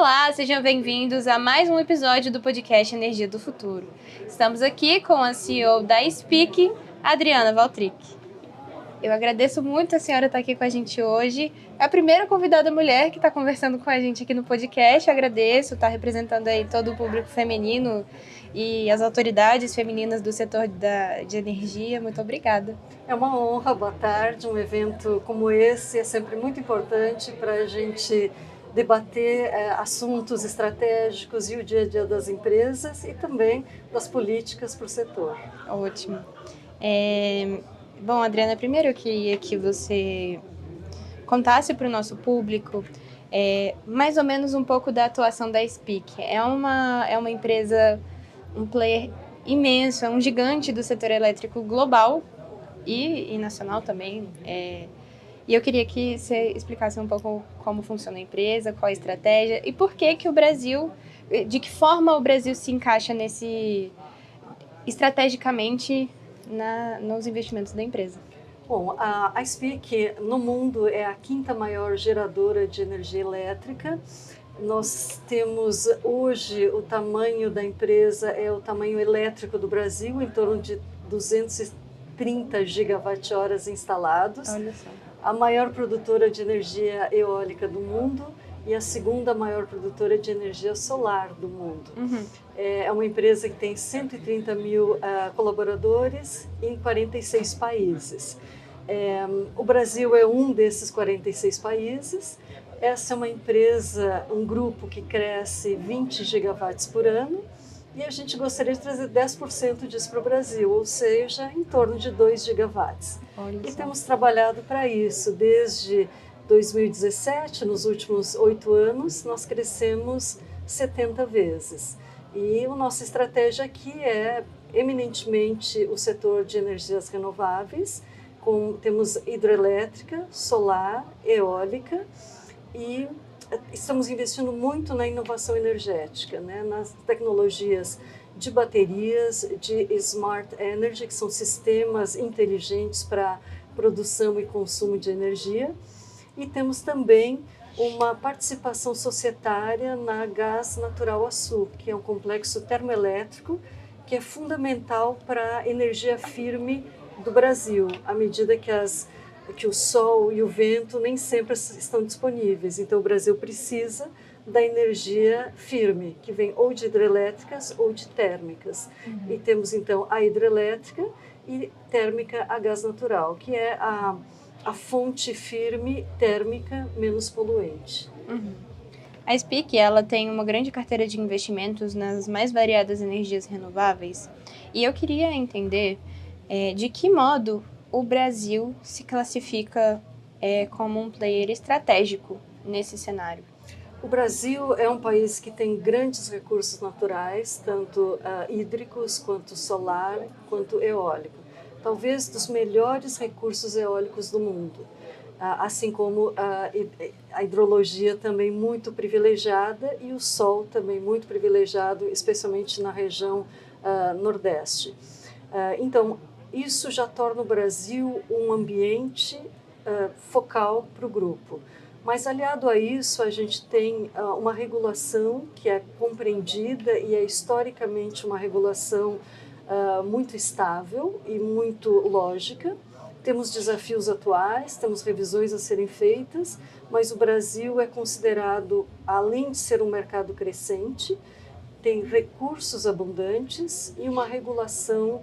Olá, sejam bem-vindos a mais um episódio do podcast Energia do Futuro. Estamos aqui com a CEO da Speak, Adriana Valtric. Eu agradeço muito a senhora estar aqui com a gente hoje. É a primeira convidada mulher que está conversando com a gente aqui no podcast. Eu agradeço estar representando aí todo o público feminino e as autoridades femininas do setor de energia. Muito obrigada. É uma honra, boa tarde. Um evento como esse é sempre muito importante para a gente debater assuntos estratégicos e o dia a dia das empresas e também das políticas para o setor. Ótimo. Bom, Adriana, primeiro eu queria que você contasse para o nosso público mais ou menos um pouco da atuação da Speak. É uma empresa, um player imenso, é um gigante do setor elétrico global e nacional também. E eu queria que você explicasse um pouco como funciona a empresa, qual a estratégia e por que o Brasil, de que forma o Brasil se encaixa estrategicamente nos investimentos da empresa. Bom, a Speak no mundo é a quinta maior geradora de energia elétrica. Nós temos hoje o tamanho da empresa, é o tamanho elétrico do Brasil, em torno de 230 gigawatt-horas instalados. Olha só. A maior produtora de energia eólica do mundo e a segunda maior produtora de energia solar do mundo. Uhum. É uma empresa que tem 130 mil colaboradores em 46 países. O Brasil é um desses 46 países. Essa é uma empresa, um grupo que cresce 20 gigawatts por ano e a gente gostaria de trazer 10% disso para o Brasil, ou seja, em torno de 2 gigawatts. E temos trabalhado para isso desde 2017, nos últimos 8 anos, nós crescemos 70 vezes. E a nossa estratégia aqui é eminentemente o setor de energias renováveis, temos hidrelétrica, solar, eólica e estamos investindo muito na inovação energética, né? Nas tecnologias de baterias, de smart energy, que são sistemas inteligentes para produção e consumo de energia. E temos também uma participação societária na Gás Natural Açu, que é um complexo termoelétrico que é fundamental para a energia firme do Brasil, à medida que o sol e o vento nem sempre estão disponíveis. Então, o Brasil precisa da energia firme, que vem ou de hidrelétricas ou de térmicas. Uhum. E temos, então, a hidrelétrica e térmica a gás natural, que é a fonte firme térmica menos poluente. Uhum. A Speak, ela tem uma grande carteira de investimentos nas mais variadas energias renováveis. E eu queria entender de que modo o Brasil se classifica como um player estratégico nesse cenário. O Brasil é um país que tem grandes recursos naturais, tanto hídricos, quanto solar, quanto eólico. Talvez dos melhores recursos eólicos do mundo, assim como a hidrologia também muito privilegiada e o sol também muito privilegiado, especialmente na região nordeste. Então, isso já torna o Brasil um ambiente focal para o grupo. Mas, aliado a isso, a gente tem uma regulação que é compreendida e é historicamente uma regulação muito estável e muito lógica. Temos desafios atuais, temos revisões a serem feitas, mas o Brasil é considerado, além de ser um mercado crescente, tem recursos abundantes e uma regulação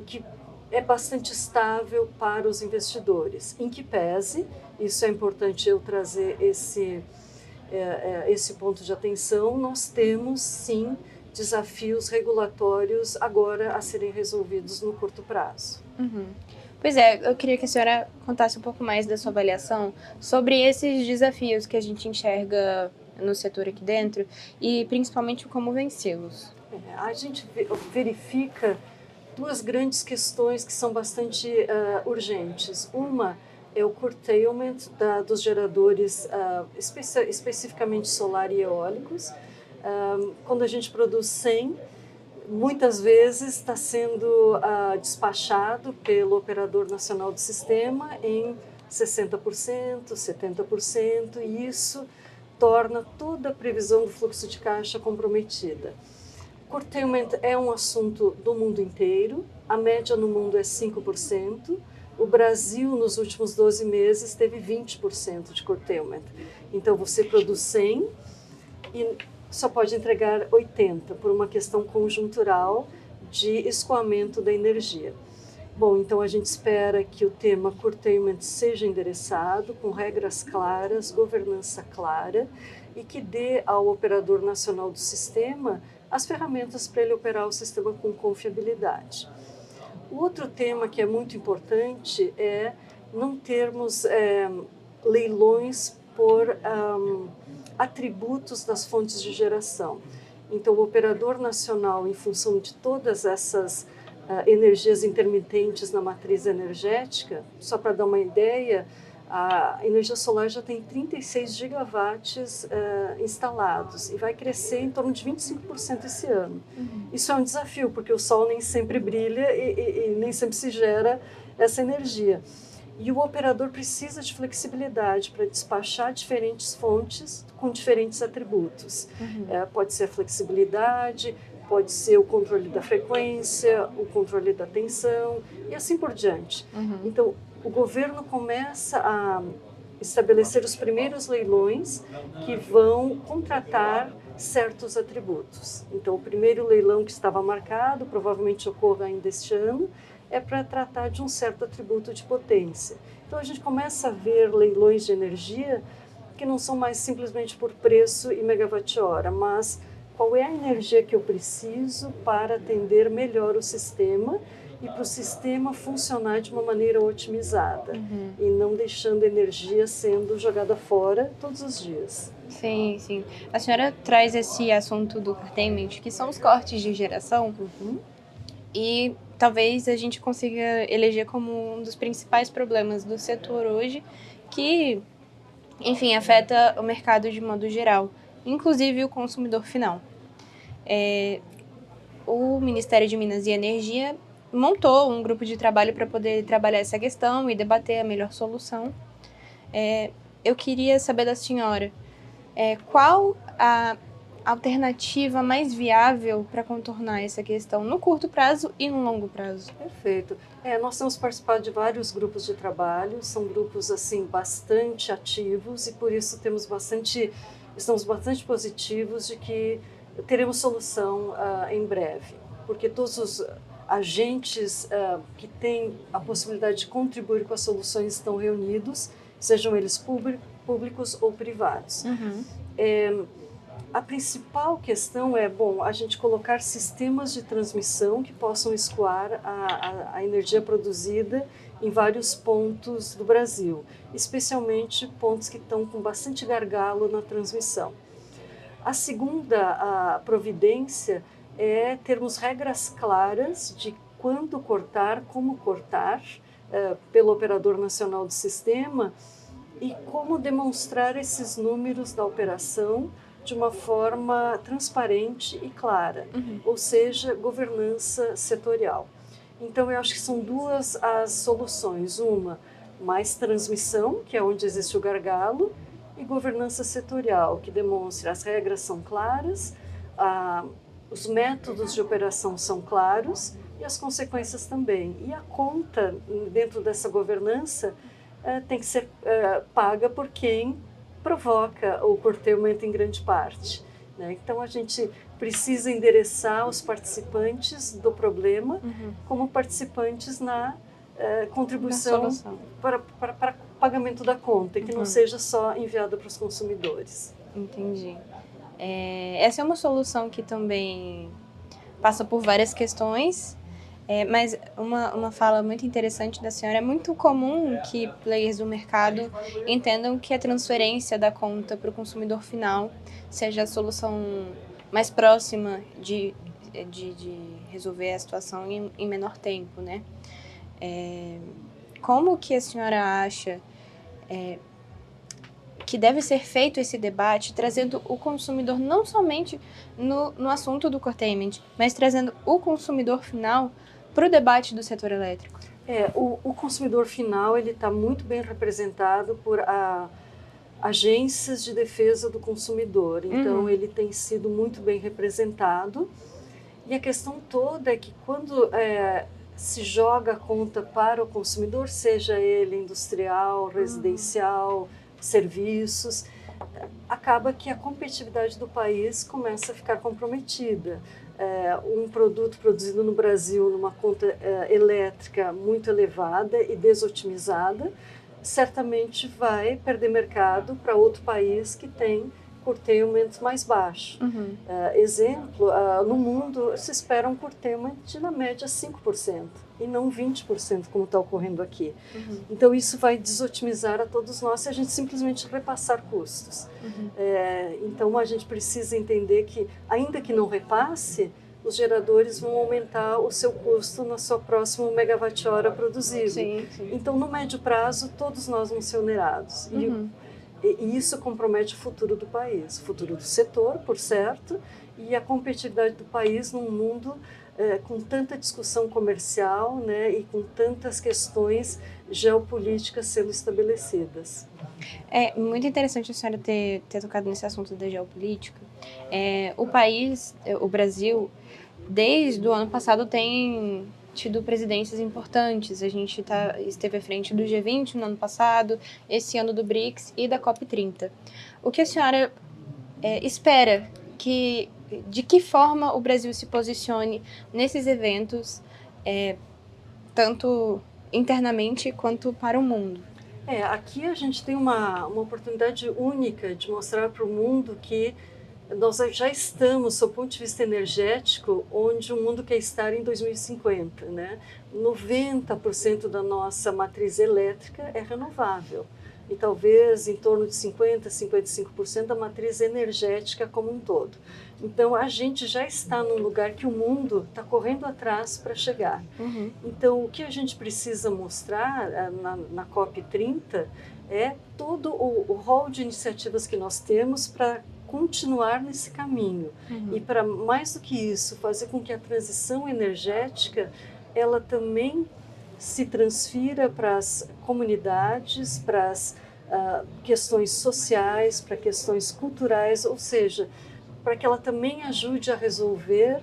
que é bastante estável para os investidores. Em que pese, isso é importante eu trazer esse ponto de atenção, nós temos sim desafios regulatórios agora a serem resolvidos no curto prazo. Uhum. Pois é, eu queria que a senhora contasse um pouco mais da sua avaliação sobre esses desafios que a gente enxerga no setor aqui dentro e principalmente como vencê-los. A gente verifica duas grandes questões que são bastante urgentes. Uma é o curtailment dos geradores, especificamente solar e eólicos. Quando a gente produz 100, muitas vezes está sendo despachado pelo operador nacional do sistema em 60%, 70%, e isso torna toda a previsão do fluxo de caixa comprometida. Curtailment é um assunto do mundo inteiro, a média no mundo é 5%, o Brasil nos últimos 12 meses teve 20% de curtailment. Então você produz 100 e só pode entregar 80 por uma questão conjuntural de escoamento da energia. Bom, então a gente espera que o tema curtailment seja endereçado com regras claras, governança clara e que dê ao operador nacional do sistema as ferramentas para ele operar o sistema com confiabilidade. O outro tema que é muito importante é não termos leilões por atributos das fontes de geração. Então, o operador nacional, em função de todas essas energias intermitentes na matriz energética, só para dar uma ideia, a energia solar já tem 36 gigawatts instalados e vai crescer em torno de 25% esse ano. Isso é um desafio, porque o sol nem sempre brilha e nem sempre se gera essa energia. E o operador precisa de flexibilidade para despachar diferentes fontes com diferentes atributos. Pode ser a flexibilidade, pode ser o controle da frequência, o controle da tensão e assim por diante. Então, o governo começa a estabelecer os primeiros leilões que vão contratar certos atributos. Então, o primeiro leilão que estava marcado, provavelmente ocorra ainda este ano, é para tratar de um certo atributo de potência. Então, a gente começa a ver leilões de energia que não são mais simplesmente por preço e megawatt-hora, mas qual é a energia que eu preciso para atender melhor o sistema e para o sistema funcionar de uma maneira otimizada e não deixando energia sendo jogada fora todos os dias. Sim, sim. A senhora traz esse assunto do curtailment, que são os cortes de geração, e talvez a gente consiga eleger como um dos principais problemas do setor hoje, que, enfim, afeta o mercado de modo geral, inclusive o consumidor final. O Ministério de Minas e Energia montou um grupo de trabalho para poder trabalhar essa questão e debater a melhor solução. Eu queria saber da senhora qual a alternativa mais viável para contornar essa questão no curto prazo e no longo prazo. Perfeito. Nós temos participado de vários grupos de trabalho, são grupos assim bastante ativos e por isso estamos bastante positivos de que teremos solução em breve, porque todos os agentes que têm a possibilidade de contribuir com as soluções estão reunidos, sejam eles públicos ou privados. A principal questão é, a gente colocar sistemas de transmissão que possam escoar a energia produzida em vários pontos do Brasil, especialmente pontos que estão com bastante gargalo na transmissão. A segunda providência é termos regras claras de quando cortar, como cortar, pelo operador nacional do sistema e como demonstrar esses números da operação de uma forma transparente e clara, ou seja, governança setorial. Então, eu acho que são duas as soluções. Uma, mais transmissão, que é onde existe o gargalo, e governança setorial, que demonstra as regras são claras, os métodos de operação são claros e as consequências também. E a conta dentro dessa governança tem que ser paga por quem provoca o curtailment em grande parte. Então, a gente precisa endereçar os participantes do problema como participantes na contribuição para o pagamento da conta, que não seja só enviada para os consumidores. Entendi. Essa é uma solução que também passa por várias questões, mas uma fala muito interessante da senhora: é muito comum que players do mercado entendam que a transferência da conta para o consumidor final seja a solução mais próxima de resolver a situação em menor tempo, né? Como que a senhora acha que deve ser feito esse debate, trazendo o consumidor não somente no assunto do curtailment, mas trazendo o consumidor final para o debate do setor elétrico? O consumidor final ele está muito bem representado por a agências de defesa do consumidor. Então, ele tem sido muito bem representado. E a questão toda é que quando se joga a conta para o consumidor, seja ele industrial, residencial, serviços, acaba que a competitividade do país começa a ficar comprometida. Um produto produzido no Brasil numa conta elétrica muito elevada e desotimizada, certamente vai perder mercado para outro país que tem curtailment mais baixo. Exemplo, no mundo se espera um curtailment de, na média, 5%, e não 20%, como está ocorrendo aqui. Então, isso vai desotimizar a todos nós se a gente simplesmente repassar custos. Então, a gente precisa entender que, ainda que não repasse, os geradores vão aumentar o seu custo na sua próxima megawatt-hora produzido. Sim. Então, no médio prazo, todos nós vamos ser onerados. E isso compromete o futuro do país, o futuro do setor, por certo, e a competitividade do país num mundo com tanta discussão comercial, né, e com tantas questões geopolíticas sendo estabelecidas. É muito interessante a senhora ter tocado nesse assunto da geopolítica. O país, o Brasil, desde o ano passado tem tido presidências importantes. A gente esteve à frente do G20 no ano passado, esse ano do BRICS e da COP30. O que a senhora espera de que forma o Brasil se posicione nesses eventos, tanto internamente quanto para o mundo? Aqui a gente tem uma oportunidade única de mostrar para o mundo que nós já estamos, do ponto de vista energético, onde o mundo quer estar em 2050. Né? 90% da nossa matriz elétrica é renovável. E talvez em torno de 50%, 55% da matriz energética como um todo. Então, a gente já está num lugar que o mundo está correndo atrás para chegar. Então, o que a gente precisa mostrar na COP30 é todo o rol de iniciativas que nós temos para continuar nesse caminho. E para, mais do que isso, fazer com que a transição energética ela também se transfira para as comunidades, para as questões sociais, para questões culturais, ou seja, para que ela também ajude a resolver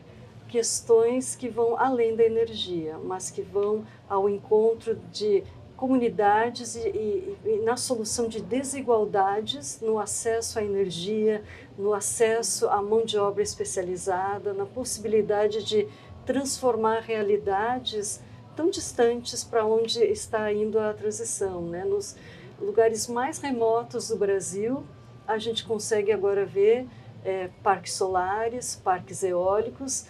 questões que vão além da energia, mas que vão ao encontro de comunidades e na solução de desigualdades no acesso à energia, no acesso à mão de obra especializada, na possibilidade de transformar realidades tão distantes para onde está indo a transição. Né? Nos lugares mais remotos do Brasil, a gente consegue agora ver parques solares, parques eólicos,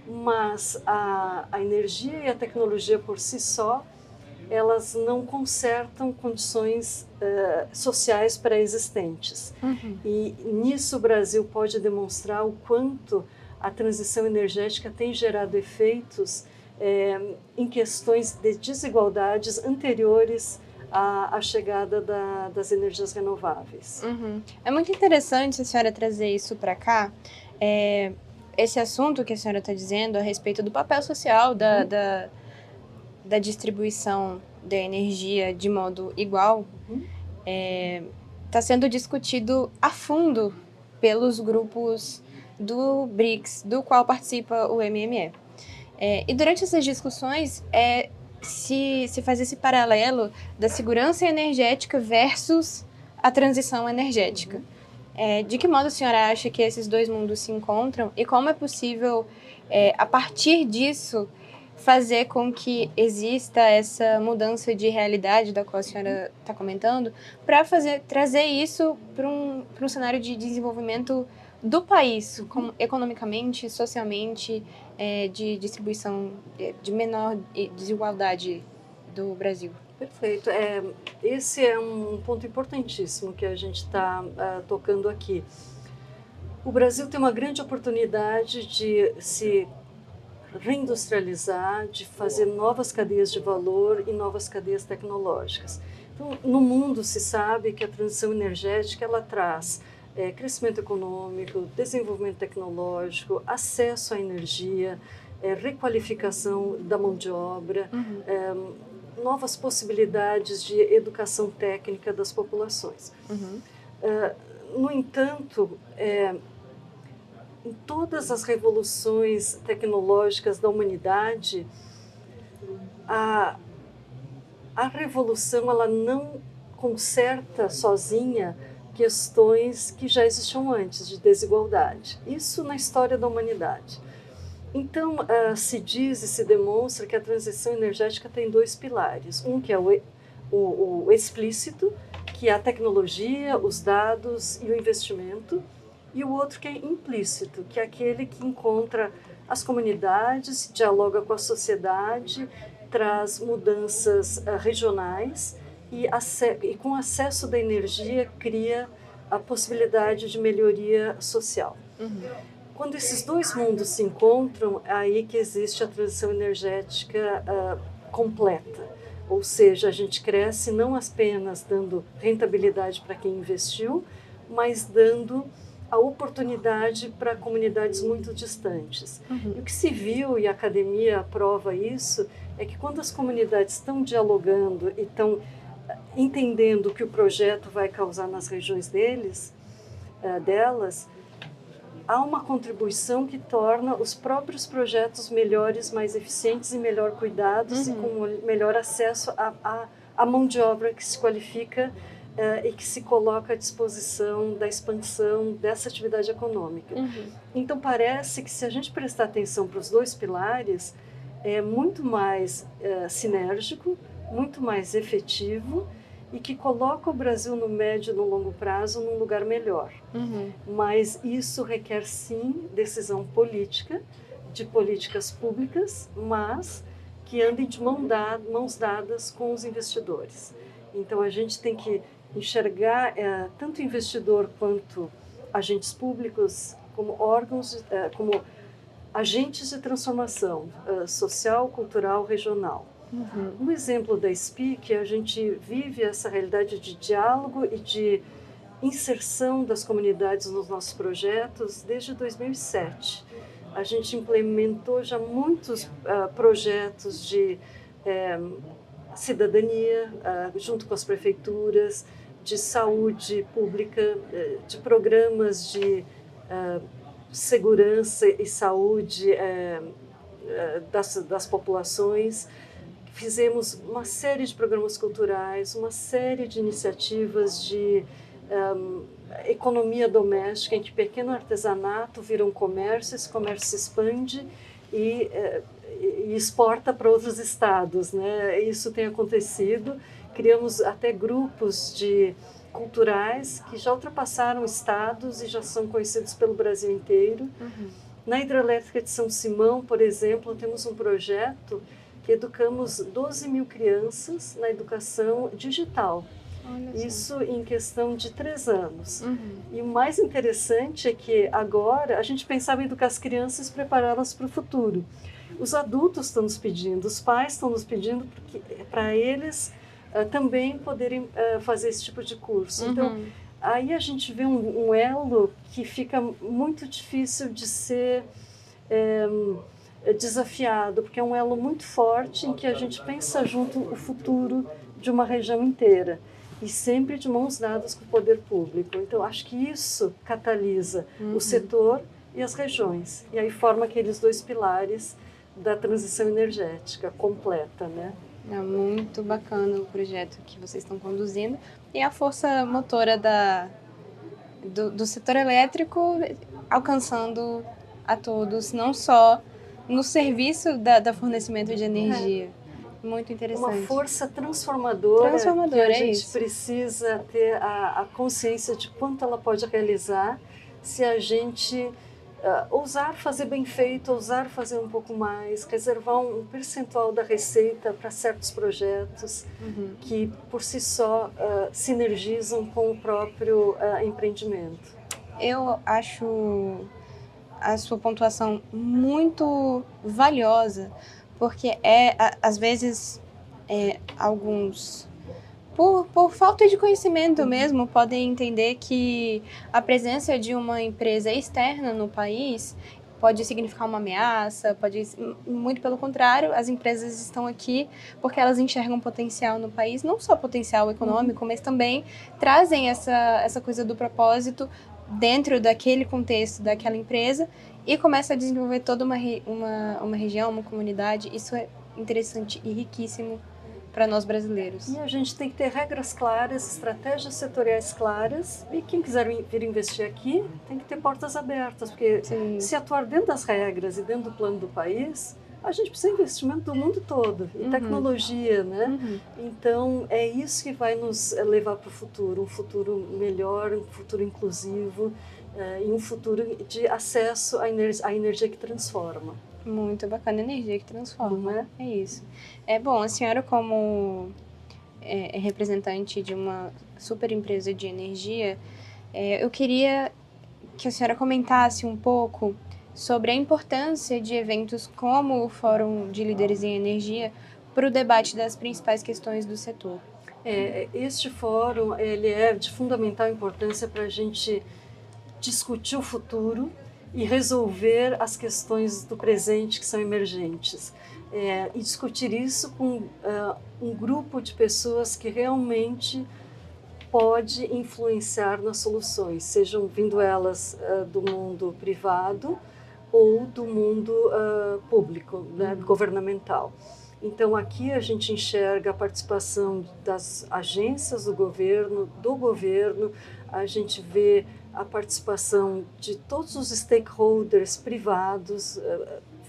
mas a energia e a tecnologia por si só, elas não consertam condições sociais pré-existentes. E nisso o Brasil pode demonstrar o quanto a transição energética tem gerado efeitos em questões de desigualdades anteriores à chegada das energias renováveis. É muito interessante a senhora trazer isso para cá, esse assunto que a senhora está dizendo a respeito do papel social da distribuição da energia de modo igual, está sendo discutido a fundo pelos grupos do BRICS, do qual participa o MME. E durante essas discussões, se faz esse paralelo da segurança energética versus a transição energética. De que modo a senhora acha que esses dois mundos se encontram e como é possível, a partir disso, fazer com que exista essa mudança de realidade da qual a senhora está comentando, para trazer isso para um cenário de desenvolvimento do país, economicamente, socialmente, de distribuição, de menor desigualdade do Brasil? Perfeito. Esse é um ponto importantíssimo que a gente está tocando aqui. O Brasil tem uma grande oportunidade de se reindustrializar, de fazer novas cadeias de valor e novas cadeias tecnológicas. Então, no mundo se sabe que a transição energética ela traz crescimento econômico, desenvolvimento tecnológico, acesso à energia, requalificação da mão de obra, novas possibilidades de educação técnica das populações. No entanto, em todas as revoluções tecnológicas da humanidade, a revolução ela não conserta sozinha questões que já existiam antes de desigualdade. Isso na história da humanidade. Então, se diz e se demonstra que a transição energética tem dois pilares. Um que é o explícito, que é a tecnologia, os dados e o investimento, e o outro que é implícito, que é aquele que encontra as comunidades, dialoga com a sociedade, traz mudanças regionais e com acesso da energia cria a possibilidade de melhoria social. Quando esses dois mundos se encontram, é aí que existe a transição energética completa. Ou seja, a gente cresce não apenas dando rentabilidade para quem investiu, mas dando a oportunidade para comunidades muito distantes. E o que se viu, e a academia aprova isso, é que quando as comunidades estão dialogando e estão entendendo o que o projeto vai causar nas regiões delas, há uma contribuição que torna os próprios projetos melhores, mais eficientes e melhor cuidados e com melhor acesso à mão de obra que se qualifica e que se coloca à disposição da expansão dessa atividade econômica. Então, parece que se a gente prestar atenção para os dois pilares, é muito mais sinérgico, muito mais efetivo e que coloca o Brasil no médio e no longo prazo num lugar melhor. Mas isso requer, sim, decisão política, de políticas públicas, mas que andem de mãos dadas com os investidores. Então, a gente tem que enxergar tanto investidor quanto agentes públicos como órgãos, como agentes de transformação social, cultural, regional. No exemplo da SPIC, a gente vive essa realidade de diálogo e de inserção das comunidades nos nossos projetos desde 2007. A gente implementou já muitos projetos de cidadania, junto com as prefeituras, de saúde pública, de programas de segurança e saúde das populações. Fizemos uma série de programas culturais, uma série de iniciativas de economia doméstica, em que pequeno artesanato vira um comércio, esse comércio se expande e exporta para outros estados, né? Isso tem acontecido. Criamos até grupos culturais que já ultrapassaram estados e já são conhecidos pelo Brasil inteiro. Na hidrelétrica de São Simão, por exemplo, temos um projeto que educamos 12 mil crianças na educação digital. Isso em questão de 3 anos. E o mais interessante é que agora a gente pensava em educar as crianças e prepará-las para o futuro. Os adultos estão nos pedindo, os pais estão nos pedindo para eles também poderem fazer esse tipo de curso. Então, aí a gente vê um elo que fica muito difícil de ser desafiado, porque é um elo muito forte em que a gente pensa junto o futuro de uma região inteira e sempre de mãos dadas com o poder público. Então, acho que isso catalisa o setor e as regiões, e aí forma aqueles dois pilares da transição energética completa, né? É muito bacana o projeto que vocês estão conduzindo e a força motora do setor elétrico alcançando a todos, não só no serviço da fornecimento de energia. Muito interessante. Uma força transformadora que a gente precisa ter a consciência de quanto ela pode realizar se a gente ousar fazer bem feito, ousar fazer um pouco mais, reservar um percentual da receita para certos projetos que, por si só, sinergizam com o próprio empreendimento. Eu acho a sua pontuação muito valiosa, porque às vezes, alguns, por falta de conhecimento mesmo, podem entender que a presença de uma empresa externa no país pode significar uma ameaça, muito pelo contrário, as empresas estão aqui porque elas enxergam potencial no país, não só potencial econômico, mas também trazem essa coisa do propósito dentro daquele contexto, daquela empresa, e começa a desenvolver toda uma região, uma comunidade. Isso é interessante e riquíssimo para nós brasileiros. E a gente tem que ter regras claras, estratégias setoriais claras, e quem quiser vir investir aqui tem que ter portas abertas, porque Sim. se atuar dentro das regras e dentro do plano do país, a gente precisa de investimento do mundo todo, e tecnologia, né? Então, é isso que vai nos levar para o futuro, um futuro melhor, um futuro inclusivo, e um futuro de acesso à energia que transforma. Muito bacana, energia que transforma, Não é? É isso. Bom, a senhora como representante de uma super empresa de energia, eu queria que a senhora comentasse um pouco sobre a importância de eventos como o Fórum de Líderes em Energia para o debate das principais questões do setor. Este fórum ele é de fundamental importância para a gente discutir o futuro e resolver as questões do presente que são emergentes. E discutir isso com um grupo de pessoas que realmente pode influenciar nas soluções, sejam vindo elas do mundo privado ou do mundo público, né, governamental. Então, aqui a gente enxerga a participação das agências do governo, a gente vê a participação de todos os stakeholders privados,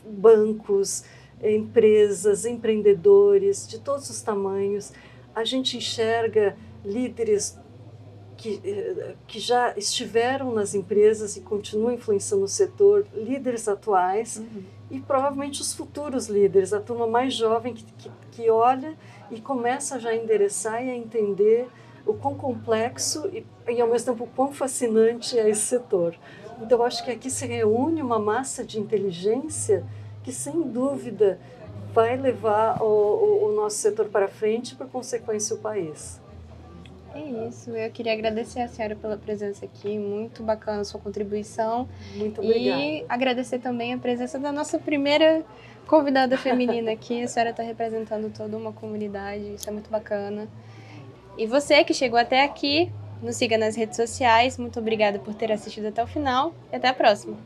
bancos, empresas, empreendedores, de todos os tamanhos. A gente enxerga líderes que já estiveram nas empresas e continuam influenciando o setor, líderes atuais e provavelmente os futuros líderes, a turma mais jovem que olha e começa já a endereçar e a entender o quão complexo e ao mesmo tempo o quão fascinante é esse setor. Então, eu acho que aqui se reúne uma massa de inteligência que, sem dúvida, vai levar o nosso setor para frente e, por consequência, o país. É isso, eu queria agradecer a senhora pela presença aqui, muito bacana a sua contribuição. Muito obrigada. E agradecer também a presença da nossa primeira convidada feminina aqui. A senhora está representando toda uma comunidade, isso é muito bacana. E você que chegou até aqui, nos siga nas redes sociais. Muito obrigada por ter assistido até o final e até a próxima.